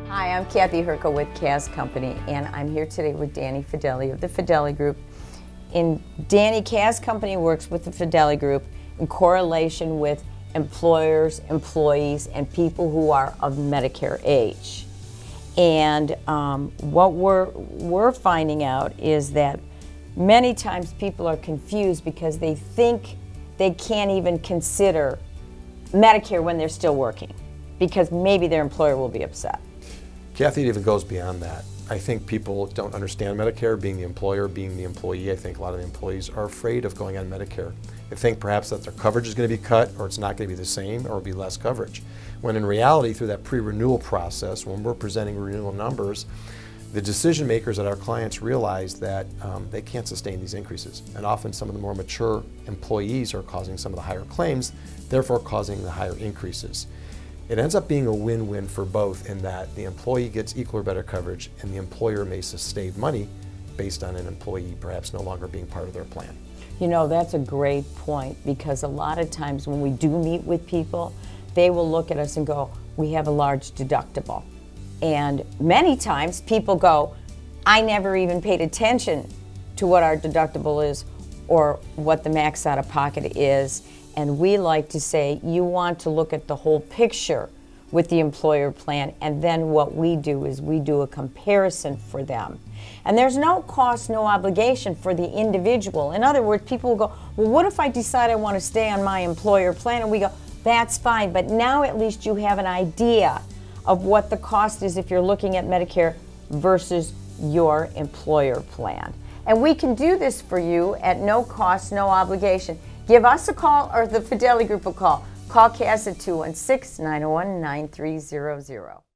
Hi, I'm Kathy Hirko with KAZ Company, and I'm here today with Danny Fedeli of the Fedeli Group. KAZ Company works with the Fedeli Group in correlation with employers, employees, and people who are of Medicare age. And what we're finding out is that many times people are confused because they think they can't even consider Medicare when they're still working because maybe their employer will be upset. Kathy, it even goes beyond that. I think people don't understand Medicare, being the employer, being the employee. I think a lot of the employees are afraid of going on Medicare. They think perhaps that their coverage is going to be cut, or it's not going to be the same, or it'll be less coverage. When in reality, through that pre-renewal process, when we're presenting renewal numbers, the decision makers at our clients realize that they can't sustain these increases. And often some of the more mature employees are causing some of the higher claims, therefore causing the higher increases. It ends up being a win-win for both in that the employee gets equal or better coverage and the employer may save money based on an employee perhaps no longer being part of their plan. You know, that's a great point because a lot of times when we do meet with people, they will look at us and go, we have a large deductible. And many times people go, I never even paid attention to what our deductible is or what the max out of pocket is. And we like to say, you want to look at the whole picture with the employer plan, and then what we do is we do a comparison for them. And there's no cost, no obligation for the individual. In other words, people will go, well, what if I decide I want to stay on my employer plan? And we go, that's fine, but now at least you have an idea of what the cost is if you're looking at Medicare versus your employer plan. And we can do this for you at no cost, no obligation. Give us a call or the Fedeli Group a call. Call KAZ at 216-901-9300.